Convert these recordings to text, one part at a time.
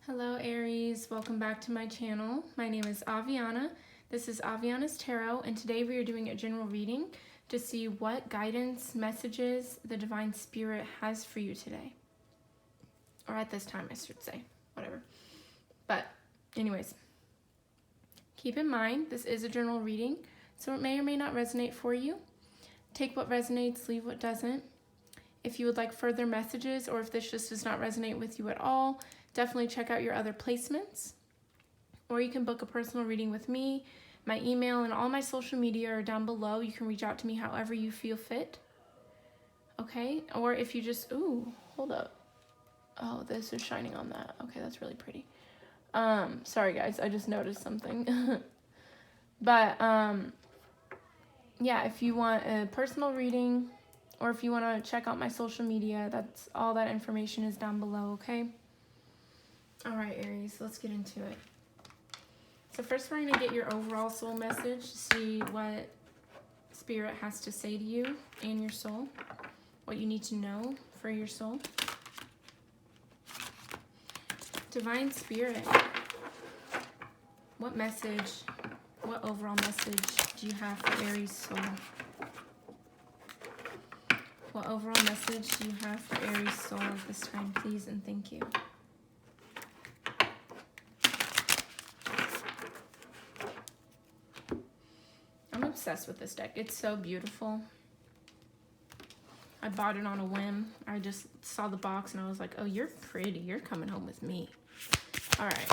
Hello Aries, welcome back to my channel. My name is Aviana. This is Aviana's Tarot, and today we are doing a general reading to see what guidance messages the Divine Spirit has for you today. Or at this time, I should say, whatever. But anyways, keep in mind this is a general reading, so it may or may not resonate for you. Take what resonates, leave what doesn't. If you would like further messages, or if this just does not resonate with you at all, definitely check out your other placements. Or you can book a personal reading with me. My email and all my social media are down below. You can reach out to me however you feel fit. Okay? Or if you just, ooh, hold up. Oh, this is shining on that. Okay, that's really pretty. Sorry guys, I just noticed something. But, yeah, if you want a personal reading, or if you want to check out my social media, that's all that information is down below, okay? All right, Aries, let's get into it. So first we're going to get your overall soul message to see what Spirit has to say to you and your soul, what you need to know for your soul. Divine Spirit, what message, what overall message do you have for Aries soul? What overall message do you have for Aries soul at this time, please and thank you? I'm obsessed with this deck. It's so beautiful. I bought it on a whim. I just saw the box and I was like, oh, you're pretty. You're coming home with me. All right.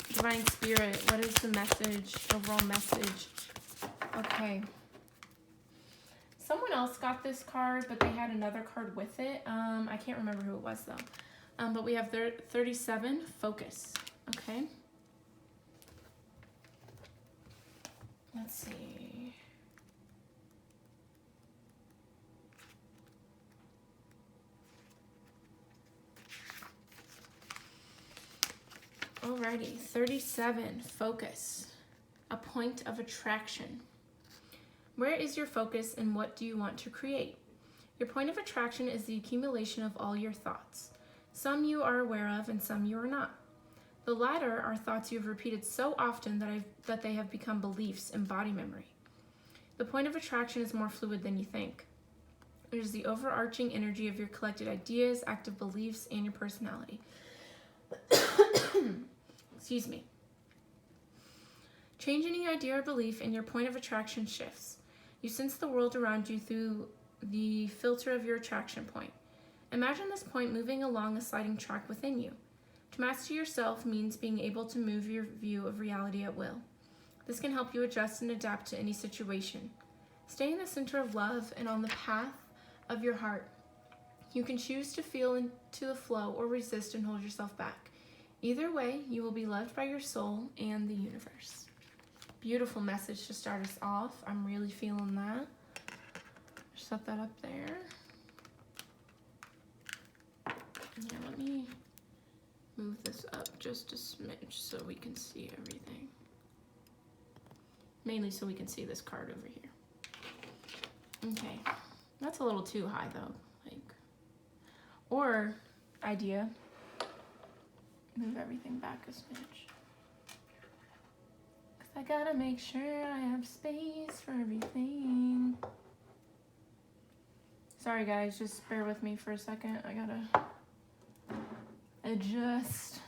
Divine Spirit, what is the message, overall message? Okay. Someone else got this card, but they had another card with it. I can't remember who it was, though. But we have 37, focus. Okay. Let's see. Alrighty, 37, focus. A point of attraction. Where is your focus and what do you want to create? Your point of attraction is the accumulation of all your thoughts. Some you are aware of and some you are not. The latter are thoughts you have repeated so often that they have become beliefs and body memory. The point of attraction is more fluid than you think. It is the overarching energy of your collected ideas, active beliefs, and your personality. Excuse me. Change any idea or belief and your point of attraction shifts. You sense the world around you through the filter of your attraction point. Imagine this point moving along a sliding track within you. To master yourself means being able to move your view of reality at will. This can help you adjust and adapt to any situation. Stay in the center of love and on the path of your heart. You can choose to feel into the flow or resist and hold yourself back. Either way, you will be loved by your soul and the universe. Beautiful message to start us off. I'm really feeling that. Set that up there. Yeah, let me move this up just a smidge so we can see everything. Mainly so we can see this card over here. Okay, that's a little too high though. Or idea, move everything back a smidge. Cause I gotta make sure I have space for everything. Sorry guys, just bear with me for a second. I gotta adjust.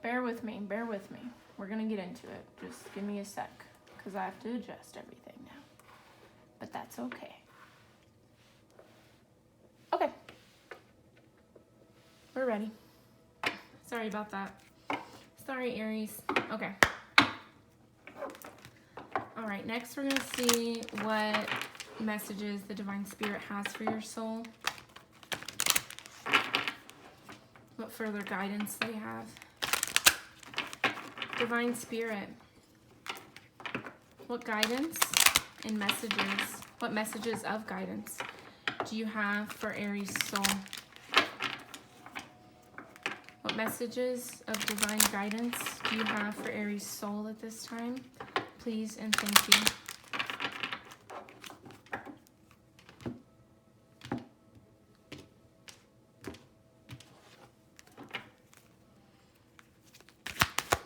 Bear with me, bear with me. We're gonna get into it. Just give me a sec, because I have to adjust everything now. But that's okay. Okay. We're ready. Sorry about that. Sorry, Aries. Okay. All right, next we're gonna see what messages the Divine Spirit has for your soul. What further guidance they have. Divine Spirit, what guidance and messages, what messages of guidance do you have for Aries soul? What messages of divine guidance do you have for Aries soul at this time? Please and thank you.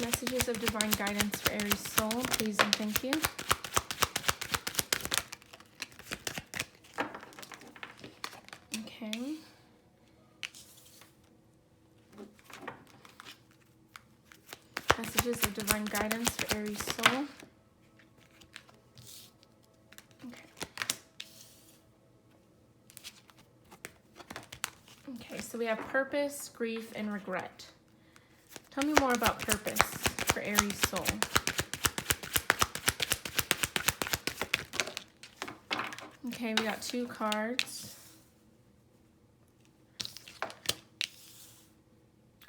Messages of divine guidance for Aries soul, please and thank you. Okay. Messages of divine guidance for Aries soul. Okay. Okay, so we have purpose, grief, and regret. Tell me more about purpose for Aries soul. Okay, we got 2 cards.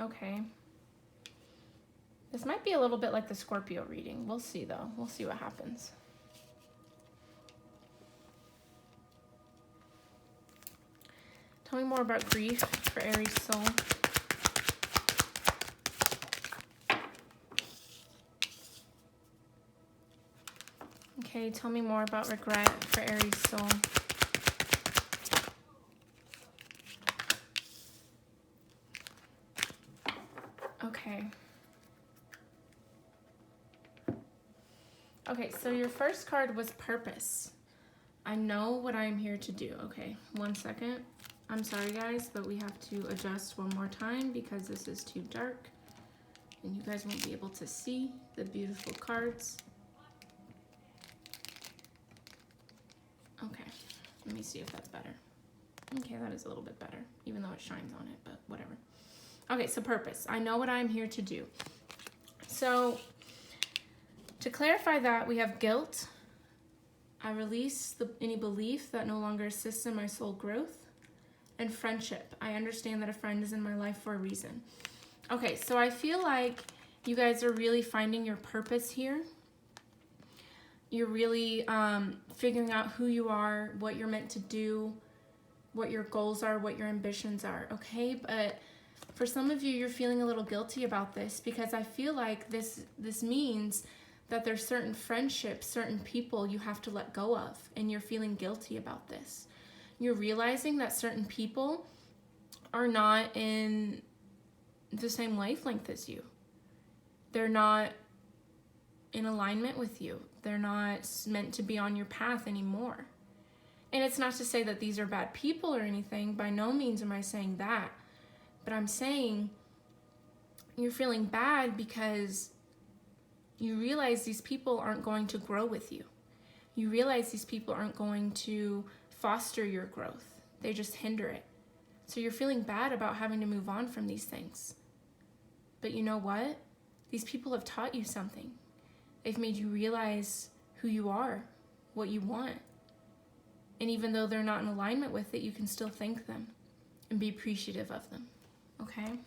Okay. This might be a little bit like the Scorpio reading. We'll see though. We'll see what happens. Tell me more about grief for Aries soul. Okay, tell me more about regret for Aries soul. Okay. Okay, so your first card was purpose. I know what I'm here to do. Okay, 1 second. I'm sorry guys, but we have to adjust one more time because this is too dark and you guys won't be able to see the beautiful cards. Okay, let me see if that's better. Okay, that is a little bit better, even though it shines on it, but whatever. Okay, so purpose. I know what I'm here to do. So, to clarify that, we have guilt. I release any belief that no longer assists in my soul growth. And friendship. I understand that a friend is in my life for a reason. Okay, so I feel like you guys are really finding your purpose here. You're really figuring out who you are, what you're meant to do, what your goals are, what your ambitions are, okay? But for some of you, you're feeling a little guilty about this because I feel like this means that there's certain friendships, certain people you have to let go of, and you're feeling guilty about this. You're realizing that certain people are not in the same wavelength as you. They're not in alignment with you. They're not meant to be on your path anymore. And it's not to say that these are bad people or anything. By no means am I saying that. But I'm saying you're feeling bad because you realize these people aren't going to grow with you. You realize these people aren't going to foster your growth. They just hinder it. So you're feeling bad about having to move on from these things. But you know what? These people have taught you something. They've made you realize who you are, what you want. And even though they're not in alignment with it, you can still thank them and be appreciative of them. Okay?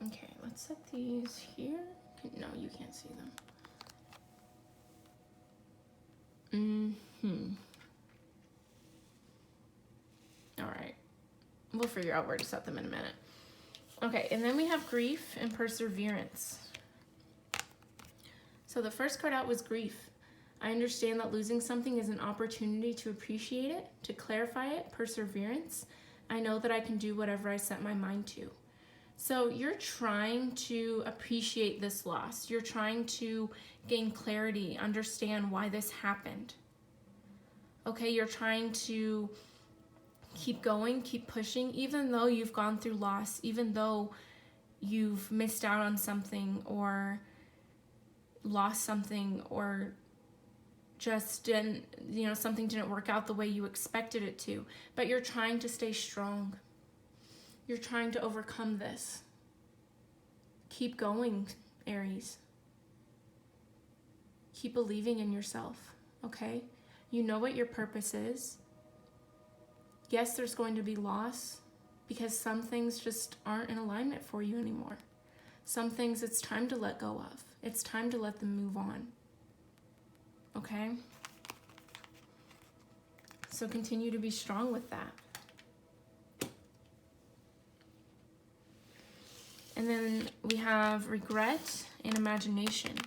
Okay, let's set these here. No, you can't see them. All right. We'll figure out where to set them in a minute. Okay, and then we have grief and perseverance. So the first card out was grief. I understand that losing something is an opportunity to appreciate it, to clarify it, perseverance. I know that I can do whatever I set my mind to. So you're trying to appreciate this loss. You're trying to gain clarity, understand why this happened. Okay, you're trying to keep going, keep pushing, even though you've gone through loss, even though you've missed out on something or lost something or just didn't, something didn't work out the way you expected it to. But you're trying to stay strong. You're trying to overcome this. Keep going, Aries. Keep believing in yourself, okay? You know what your purpose is. Yes, there's going to be loss because some things just aren't in alignment for you anymore. Some things it's time to let go of. It's time to let them move on. Okay? So continue to be strong with that. And then we have regret and imagination.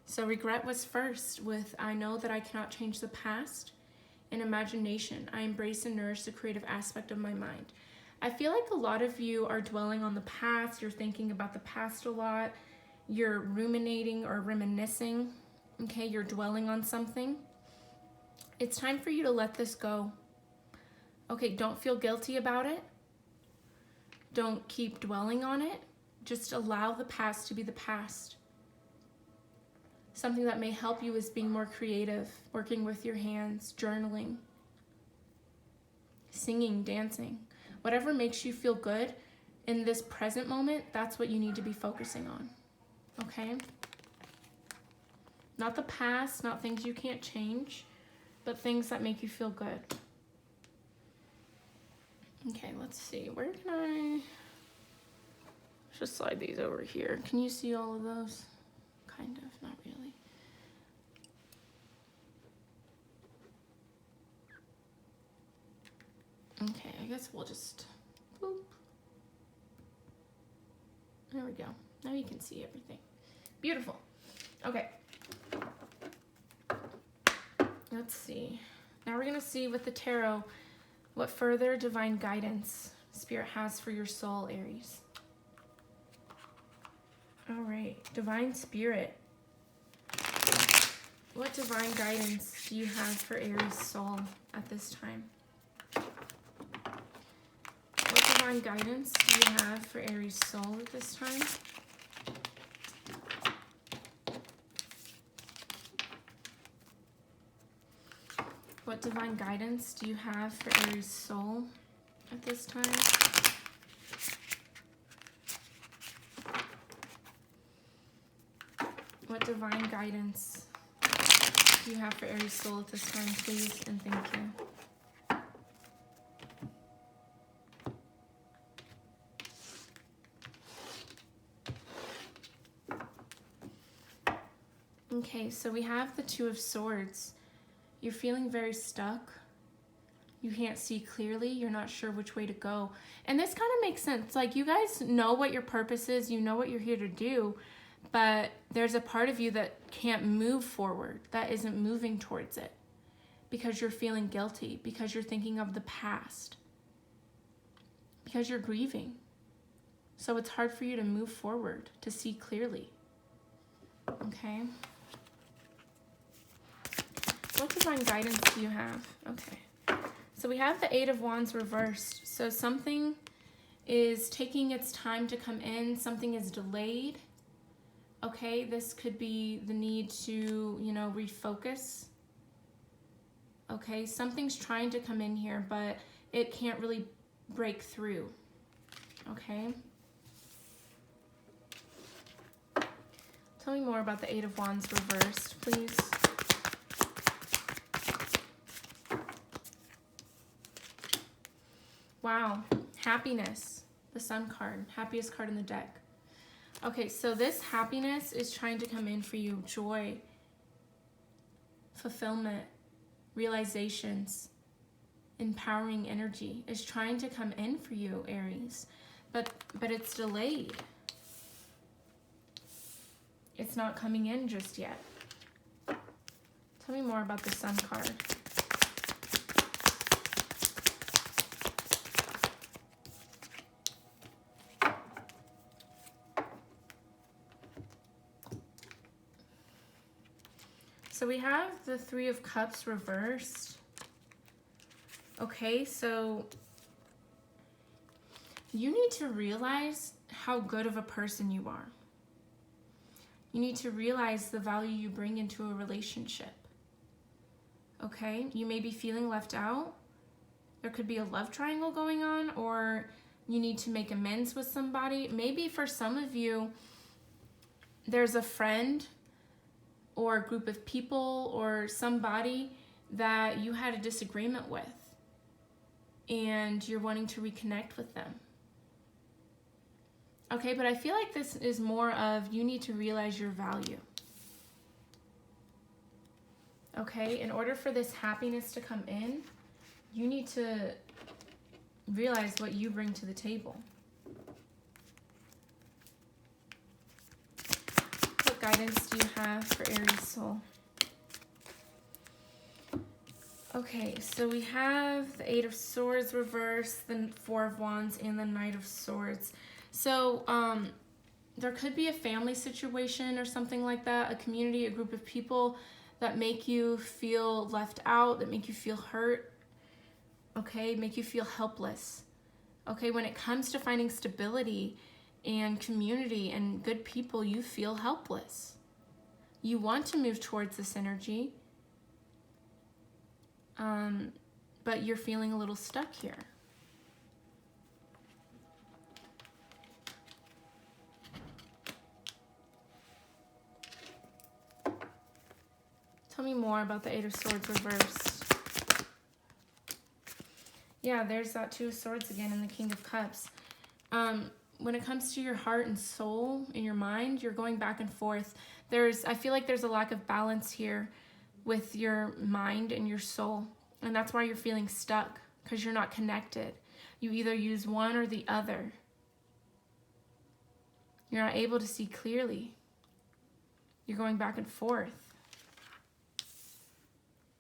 So regret was first with I know that I cannot change the past. And imagination, I embrace and nourish the creative aspect of my mind. I feel like a lot of you are dwelling on the past. You're thinking about the past a lot. You're ruminating or reminiscing. Okay, you're dwelling on something. It's time for you to let this go. Okay, don't feel guilty about it. Don't keep dwelling on it. Just allow the past to be the past. Something that may help you is being more creative, working with your hands, journaling, singing, dancing. Whatever makes you feel good in this present moment, that's what you need to be focusing on. Okay? Not the past, not things you can't change, but things that make you feel good. Okay, let's see. Where can I... Let's just slide these over here. Can you see all of those? Kind of, not really. Okay, I guess we'll just... Boop. There we go. Now you can see everything. Beautiful. Okay. Let's see. Now we're going to see with the tarot what further divine guidance Spirit has for your soul, Aries. All right, Divine Spirit. What divine guidance do you have for Aries' soul at this time? What divine guidance do you have for Aries' soul at this time? What divine guidance do you have for Aries' soul at this time? What divine guidance do you have for Aries' soul at this time, please, and thank you. Okay, so we have the Two of Swords. You're feeling very stuck. You can't see clearly. You're not sure which way to go. And this kind of makes sense. Like, you guys know what your purpose is. You know what you're here to do. But there's a part of you that can't move forward, that isn't moving towards it. Because you're feeling guilty. Because you're thinking of the past. Because you're grieving. So it's hard for you to move forward, to see clearly. Okay? What divine guidance do you have? Okay. So we have the Eight of Wands reversed. So something is taking its time to come in. Something is delayed. Okay, this could be the need to, refocus. Okay, something's trying to come in here, but it can't really break through. Okay. Tell me more about the Eight of Wands reversed, please. Wow, happiness, the Sun card, happiest card in the deck. Okay, so this happiness is trying to come in for you. Joy, fulfillment, realizations, empowering energy is trying to come in for you, Aries. But it's delayed. It's not coming in just yet. Tell me more about the Sun card. So we have the Three of Cups reversed. Okay, so you need to realize how good of a person you are. You need to realize the value you bring into a relationship. Okay, you may be feeling left out. There could be a love triangle going on, or you need to make amends with somebody. Maybe for some of you, there's a friend or a group of people or somebody that you had a disagreement with and you're wanting to reconnect with them. Okay, but I feel like this is more of you need to realize your value. Okay, in order for this happiness to come in, you need to realize what you bring to the table. What guidance do you have for Aries soul? Okay, so we have the Eight of Swords reversed, the Four of Wands, and the Knight of Swords. So there could be a family situation or something like that, a community, a group of people that make you feel left out, that make you feel hurt, okay, make you feel helpless. Okay, when it comes to finding stability and community and good people, you feel helpless. You want to move towards this energy, but you're feeling a little stuck here. Tell me more about the Eight of Swords reversed. Yeah, there's that Two of Swords again and the King of Cups. When it comes to your heart and soul and your mind, you're going back and forth. I feel like there's a lack of balance here with your mind and your soul. And that's why you're feeling stuck, because you're not connected. You either use one or the other. You're not able to see clearly. You're going back and forth.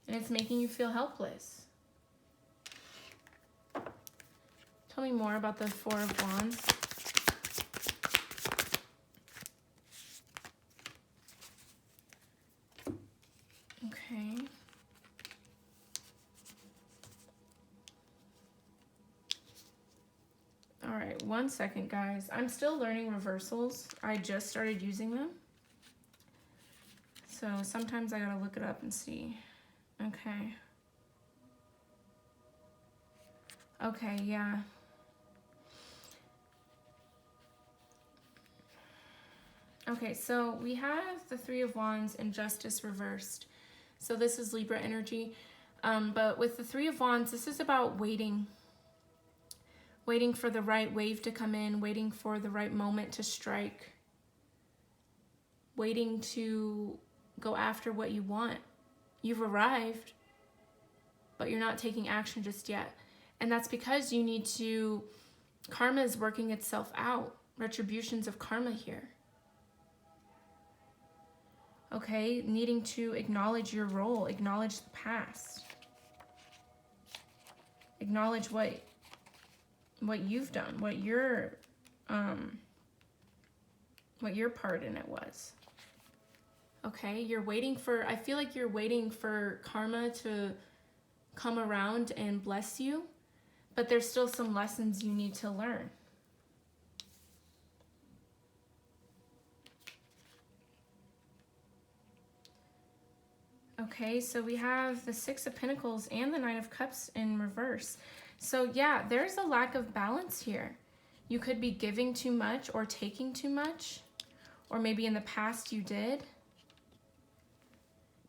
And it's making you feel helpless. Tell me more about the Four of Wands. Okay. All right, 1 second, guys. I'm still learning reversals. I just started using them. So sometimes I gotta look it up and see. Okay. Okay, yeah. Okay, so we have the Three of Wands and Justice reversed. So this is Libra energy. But with the Three of Wands, this is about waiting. Waiting for the right wave to come in, waiting for the right moment to strike. Waiting to go after what you want. You've arrived, but you're not taking action just yet. And that's because you need to, karma is working itself out. Retributions of karma here. Okay, needing to acknowledge your role, acknowledge the past. Acknowledge what you've done, what your part in it was. Okay, you're waiting for, I feel like you're waiting for karma to come around and bless you, but there's still some lessons you need to learn. Okay, so we have the Six of Pentacles and the Nine of Cups in reverse. So yeah, there's a lack of balance here. You could be giving too much or taking too much, or maybe in the past you did.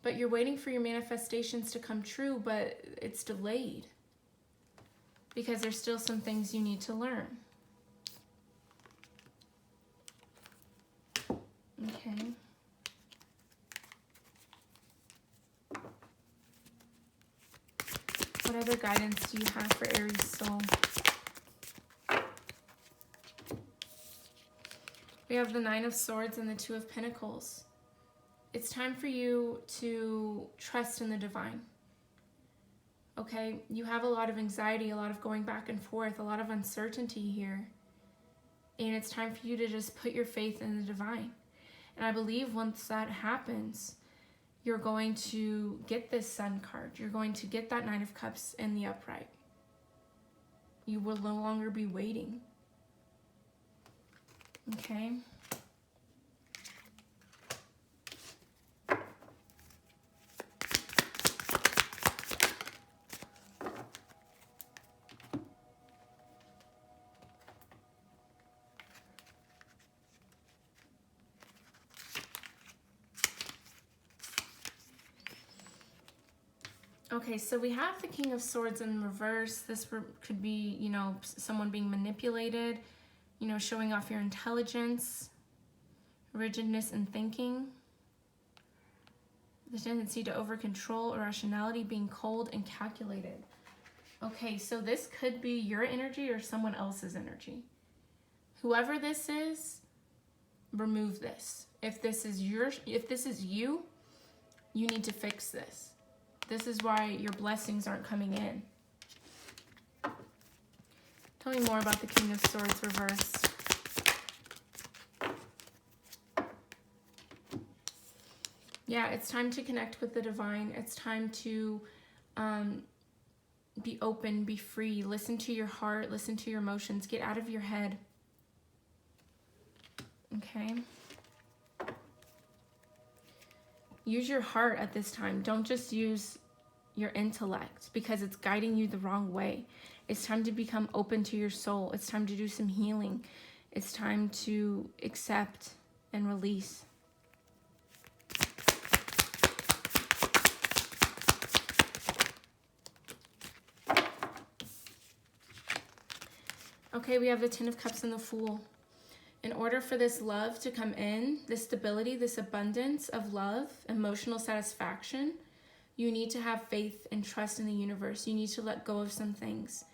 But you're waiting for your manifestations to come true, but it's delayed because there's still some things you need to learn. Okay. What other guidance do you have for Aries soul? We have the Nine of Swords and the Two of Pentacles. It's time for you to trust in the divine. Okay, you have a lot of anxiety, a lot of going back and forth, a lot of uncertainty here. And it's time for you to just put your faith in the divine. And I believe once that happens, you're going to get this Sun card. You're going to get that Nine of Cups in the upright. You will no longer be waiting. Okay. Okay, so we have the King of Swords in reverse. This could be, you know, someone being manipulated, you know, showing off your intelligence, rigidness in thinking, the tendency to over-control, irrationality, being cold and calculated. Okay, so this could be your energy or someone else's energy. Whoever this is, remove this. If this is you, you need to fix this. This is why your blessings aren't coming in. Tell me more about the King of Swords reversed. Yeah, it's time to connect with the divine. It's time to be open, be free. Listen to your heart, listen to your emotions. Get out of your head. Okay? Use your heart at this time. Don't just use your intellect because it's guiding you the wrong way. It's time to become open to your soul. It's time to do some healing. It's time to accept and release. Okay, we have the Ten of Cups and the Fool. In order for this love to come in, this stability, this abundance of love, emotional satisfaction, you need to have faith and trust in the universe. You need to let go of some things.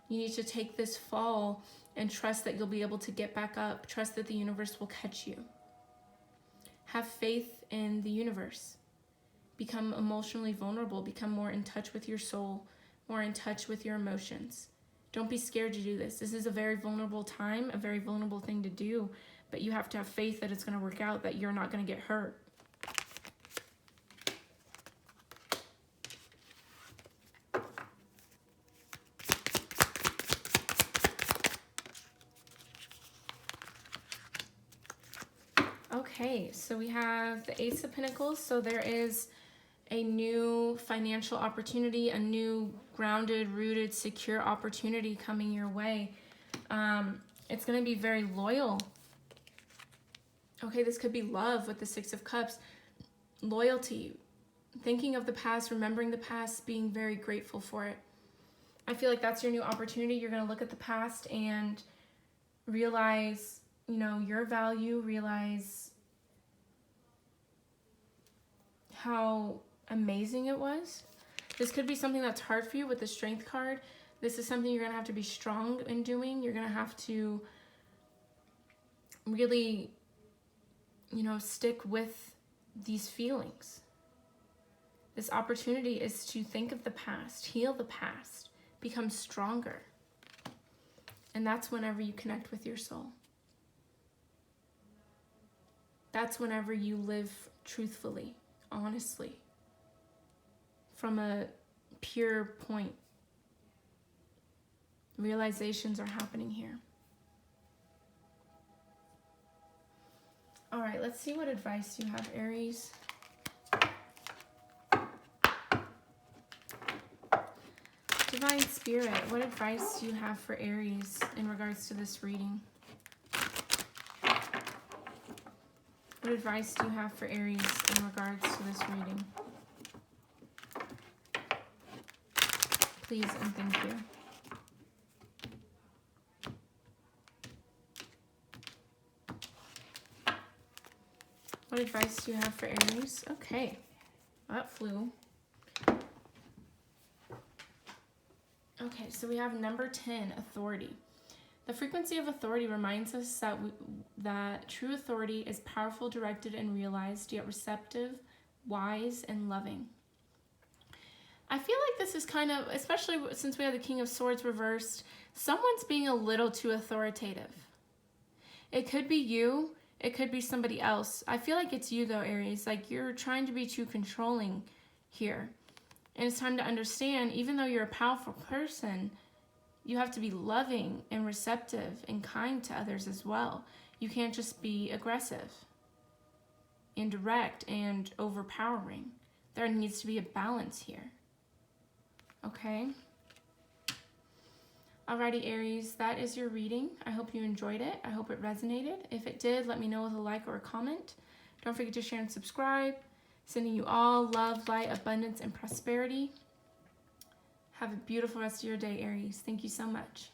You need to take this fall and trust that you'll be able to get back up. Trust that the universe will catch you. Have faith in the universe. Become emotionally vulnerable. Become more in touch with your soul, more in touch with your emotions. Don't be scared to do this. This is a very vulnerable time, a very vulnerable thing to do, but you have to have faith that it's going to work out, that you're not going to get hurt. Okay, so we have the Ace of Pentacles. So there is a new financial opportunity, a new grounded, rooted, secure opportunity coming your way. It's going to be very loyal. Okay, this could be love with the Six of Cups. Loyalty, thinking of the past, remembering the past, being very grateful for it. I feel like that's your new opportunity. You're going to look at the past and realize, you know, your value, realize how amazing it was. This could be something that's hard for you with the Strength card. This is something you're going to have to be strong in doing. You're going to have to really, you know, stick with these feelings. This opportunity is to think of the past, heal the past, become stronger. And that's whenever you connect with your soul. That's whenever you live truthfully, honestly, from a pure point. Realizations are happening here. All right, let's see what advice you have, Aries. Divine Spirit, what advice do you have for Aries in regards to this reading? What advice do you have for Aries in regards to this reading? Please and thank you. What advice do you have for Aries? Okay, that flew. Okay, so we have number 10, authority. The frequency of authority reminds us that true authority is powerful, directed, and realized, yet receptive, wise, and loving. I feel like this is kind of, especially since we have the King of Swords reversed, someone's being a little too authoritative. It could be you. It could be somebody else. I feel like it's you though, Aries. Like you're trying to be too controlling here. And it's time to understand, even though you're a powerful person, you have to be loving and receptive and kind to others as well. You can't just be aggressive and direct and overpowering. There needs to be a balance here. Okay? Alrighty, Aries, that is your reading. I hope you enjoyed it. I hope it resonated. If it did, let me know with a like or a comment. Don't forget to share and subscribe. Sending you all love, light, abundance, and prosperity. Have a beautiful rest of your day, Aries. Thank you so much.